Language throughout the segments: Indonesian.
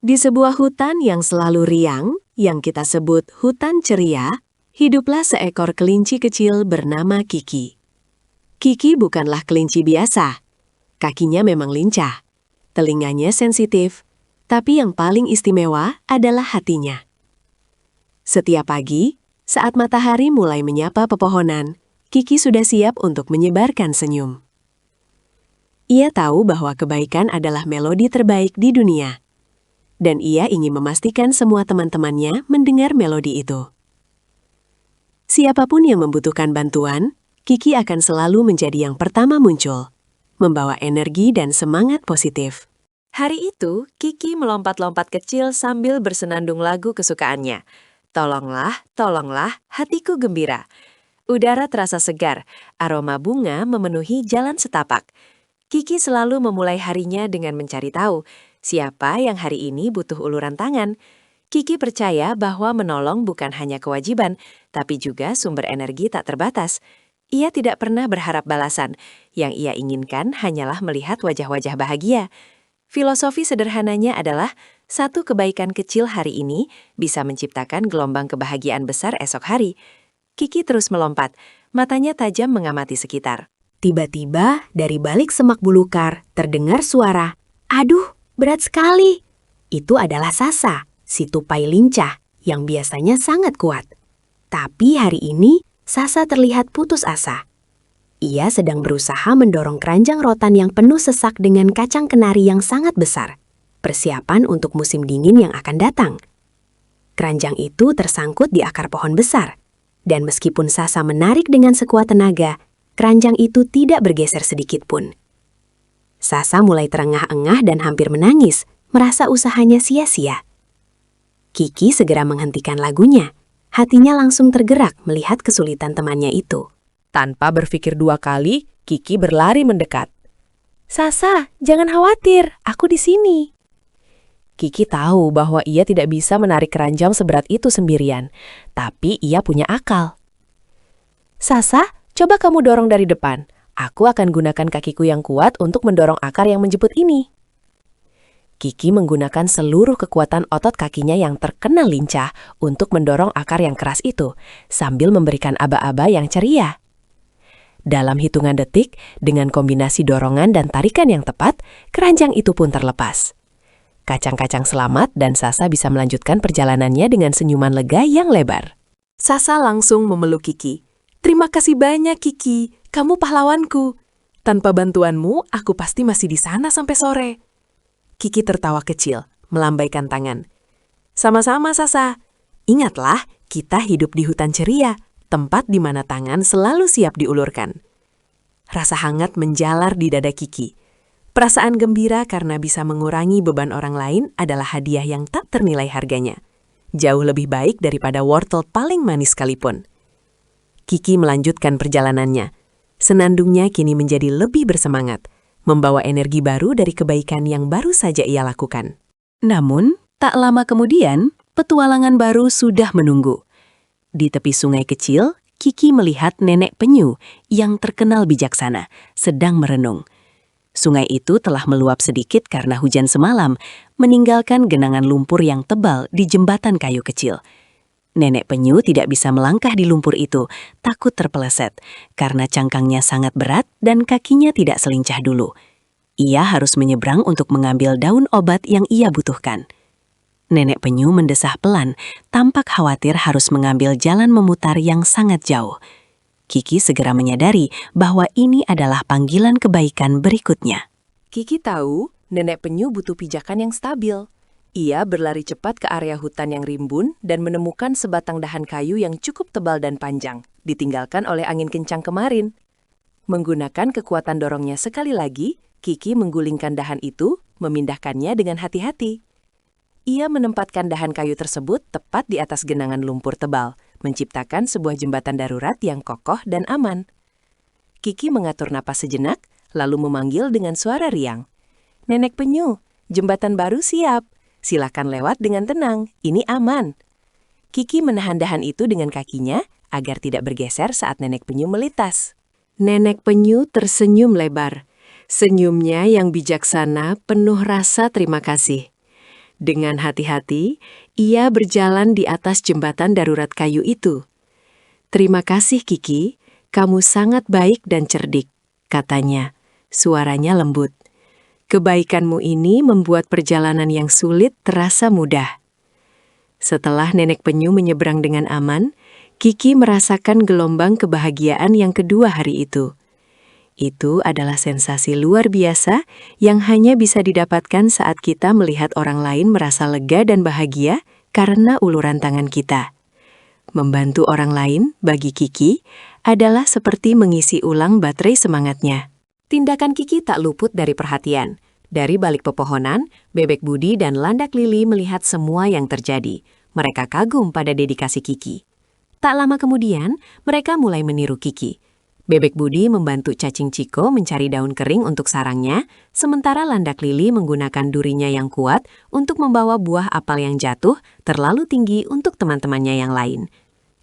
Di sebuah hutan yang selalu riang, yang kita sebut hutan ceria, hiduplah seekor kelinci kecil bernama Kiki. Kiki bukanlah kelinci biasa. Kakinya memang lincah, telinganya sensitif, tapi yang paling istimewa adalah hatinya. Setiap pagi, saat matahari mulai menyapa pepohonan, Kiki sudah siap untuk menyebarkan senyum. Ia tahu bahwa kebaikan adalah melodi terbaik di dunia. Dan ia ingin memastikan semua teman-temannya mendengar melodi itu. Siapapun yang membutuhkan bantuan, Kiki akan selalu menjadi yang pertama muncul, membawa energi dan semangat positif. Hari itu, Kiki melompat-lompat kecil sambil bersenandung lagu kesukaannya. Tolonglah, tolonglah, hatiku gembira. Udara terasa segar, aroma bunga memenuhi jalan setapak. Kiki selalu memulai harinya dengan mencari tahu siapa yang hari ini butuh uluran tangan. Kiki percaya bahwa menolong bukan hanya kewajiban, tapi juga sumber energi tak terbatas. Ia tidak pernah berharap balasan. Yang ia inginkan hanyalah melihat wajah-wajah bahagia. Filosofi sederhananya adalah, satu kebaikan kecil hari ini bisa menciptakan gelombang kebahagiaan besar esok hari. Kiki terus melompat, matanya tajam mengamati sekitar. Tiba-tiba, dari balik semak belukar, terdengar suara, "Aduh, berat sekali." Itu adalah Sasa, si tupai lincah, yang biasanya sangat kuat. Tapi hari ini, Sasa terlihat putus asa. Ia sedang berusaha mendorong keranjang rotan yang penuh sesak dengan kacang kenari yang sangat besar. Persiapan untuk musim dingin yang akan datang. Keranjang itu tersangkut di akar pohon besar. Dan meskipun Sasa menarik dengan sekuat tenaga, keranjang itu tidak bergeser sedikit pun. Sasa mulai terengah-engah dan hampir menangis, merasa usahanya sia-sia. Kiki segera menghentikan lagunya. Hatinya langsung tergerak melihat kesulitan temannya itu. Tanpa berpikir dua kali, Kiki berlari mendekat. "Sasa, jangan khawatir, aku di sini." Kiki tahu bahwa ia tidak bisa menarik keranjang seberat itu sendirian, tapi ia punya akal. "Sasa, coba kamu dorong dari depan. Aku akan gunakan kakiku yang kuat untuk mendorong akar yang menjeput ini." Kiki menggunakan seluruh kekuatan otot kakinya yang terkenal lincah untuk mendorong akar yang keras itu, sambil memberikan aba-aba yang ceria. Dalam hitungan detik, dengan kombinasi dorongan dan tarikan yang tepat, keranjang itu pun terlepas. Kacang-kacang selamat dan Sasa bisa melanjutkan perjalanannya dengan senyuman lega yang lebar. Sasa langsung memeluk Kiki. "Terima kasih banyak, Kiki. Kamu pahlawanku. Tanpa bantuanmu, aku pasti masih di sana sampai sore." Kiki tertawa kecil, melambaikan tangan. "Sama-sama, Sasa. Ingatlah, kita hidup di hutan ceria, tempat di mana tangan selalu siap diulurkan." Rasa hangat menjalar di dada Kiki. Perasaan gembira karena bisa mengurangi beban orang lain adalah hadiah yang tak ternilai harganya. Jauh lebih baik daripada wortel paling manis sekalipun. Kiki melanjutkan perjalanannya. Senandungnya kini menjadi lebih bersemangat, membawa energi baru dari kebaikan yang baru saja ia lakukan. Namun, tak lama kemudian, petualangan baru sudah menunggu. Di tepi sungai kecil, Kiki melihat nenek penyu yang terkenal bijaksana sedang merenung. Sungai itu telah meluap sedikit karena hujan semalam, meninggalkan genangan lumpur yang tebal di jembatan kayu kecil. Nenek penyu tidak bisa melangkah di lumpur itu, takut terpeleset, karena cangkangnya sangat berat dan kakinya tidak selincah dulu. Ia harus menyeberang untuk mengambil daun obat yang ia butuhkan. Nenek penyu mendesah pelan, tampak khawatir harus mengambil jalan memutar yang sangat jauh. Kiki segera menyadari bahwa ini adalah panggilan kebaikan berikutnya. Kiki tahu nenek penyu butuh pijakan yang stabil. Ia berlari cepat ke area hutan yang rimbun dan menemukan sebatang dahan kayu yang cukup tebal dan panjang, ditinggalkan oleh angin kencang kemarin. Menggunakan kekuatan dorongnya sekali lagi, Kiki menggulingkan dahan itu, memindahkannya dengan hati-hati. Ia menempatkan dahan kayu tersebut tepat di atas genangan lumpur tebal, menciptakan sebuah jembatan darurat yang kokoh dan aman. Kiki mengatur napas sejenak, lalu memanggil dengan suara riang. "Nenek penyu, jembatan baru siap. Silakan lewat dengan tenang, ini aman." Kiki menahan dahan itu dengan kakinya agar tidak bergeser saat nenek penyu melintas. Nenek penyu tersenyum lebar. Senyumnya yang bijaksana penuh rasa terima kasih. Dengan hati-hati, ia berjalan di atas jembatan darurat kayu itu. "Terima kasih, Kiki. Kamu sangat baik dan cerdik," katanya. Suaranya lembut. "Kebaikanmu ini membuat perjalanan yang sulit terasa mudah." Setelah nenek penyu menyeberang dengan aman, Kiki merasakan gelombang kebahagiaan yang kedua hari itu. Itu adalah sensasi luar biasa yang hanya bisa didapatkan saat kita melihat orang lain merasa lega dan bahagia karena uluran tangan kita. Membantu orang lain, bagi Kiki, adalah seperti mengisi ulang baterai semangatnya. Tindakan Kiki tak luput dari perhatian. Dari balik pepohonan, Bebek Budi dan Landak Lili melihat semua yang terjadi. Mereka kagum pada dedikasi Kiki. Tak lama kemudian, mereka mulai meniru Kiki. Bebek Budi membantu cacing Ciko mencari daun kering untuk sarangnya, sementara Landak Lili menggunakan durinya yang kuat untuk membawa buah apel yang jatuh terlalu tinggi untuk teman-temannya yang lain.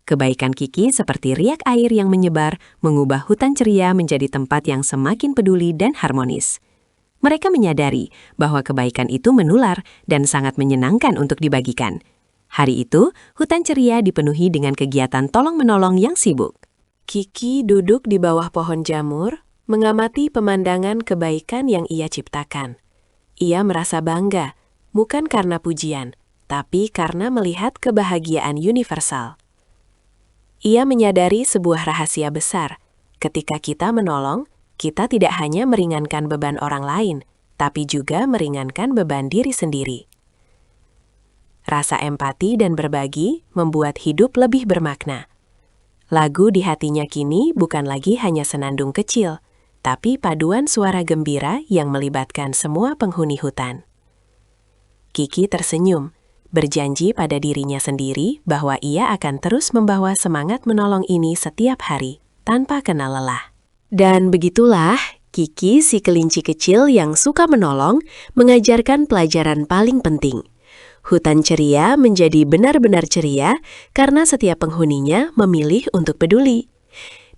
Kebaikan Kiki seperti riak air yang menyebar, mengubah hutan ceria menjadi tempat yang semakin peduli dan harmonis. Mereka menyadari bahwa kebaikan itu menular dan sangat menyenangkan untuk dibagikan. Hari itu, hutan ceria dipenuhi dengan kegiatan tolong-menolong yang sibuk. Kiki duduk di bawah pohon jamur, mengamati pemandangan kebaikan yang ia ciptakan. Ia merasa bangga, bukan karena pujian, tapi karena melihat kebahagiaan universal. Ia menyadari sebuah rahasia besar. Ketika kita menolong, kita tidak hanya meringankan beban orang lain, tapi juga meringankan beban diri sendiri. Rasa empati dan berbagi membuat hidup lebih bermakna. Lagu di hatinya kini bukan lagi hanya senandung kecil, tapi paduan suara gembira yang melibatkan semua penghuni hutan. Kiki tersenyum, berjanji pada dirinya sendiri bahwa ia akan terus membawa semangat menolong ini setiap hari, tanpa kenal lelah. Dan begitulah, Kiki si kelinci kecil yang suka menolong, mengajarkan pelajaran paling penting. Hutan ceria menjadi benar-benar ceria karena setiap penghuninya memilih untuk peduli.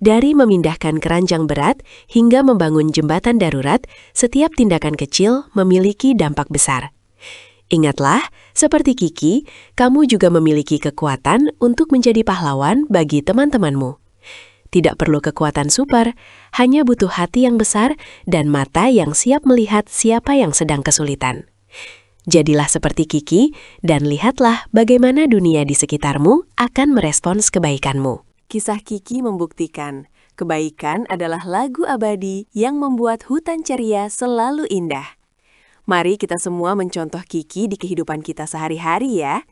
Dari memindahkan keranjang berat hingga membangun jembatan darurat, setiap tindakan kecil memiliki dampak besar. Ingatlah, seperti Kiki, kamu juga memiliki kekuatan untuk menjadi pahlawan bagi teman-temanmu. Tidak perlu kekuatan super, hanya butuh hati yang besar dan mata yang siap melihat siapa yang sedang kesulitan. Jadilah seperti Kiki dan lihatlah bagaimana dunia di sekitarmu akan merespons kebaikanmu. Kisah Kiki membuktikan, kebaikan adalah lagu abadi yang membuat hutan ceria selalu indah. Mari kita semua mencontoh Kiki di kehidupan kita sehari-hari ya.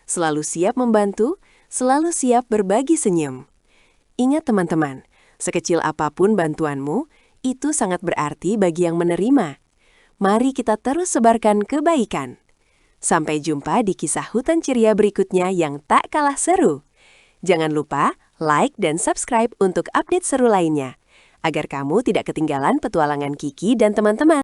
Selalu siap membantu, selalu siap berbagi senyum. Ingat teman-teman, sekecil apapun bantuanmu, itu sangat berarti bagi yang menerima. Mari kita terus sebarkan kebaikan. Sampai jumpa di kisah hutan ceria berikutnya yang tak kalah seru. Jangan lupa like dan subscribe untuk update seru lainnya, agar kamu tidak ketinggalan petualangan Kiki dan teman-teman.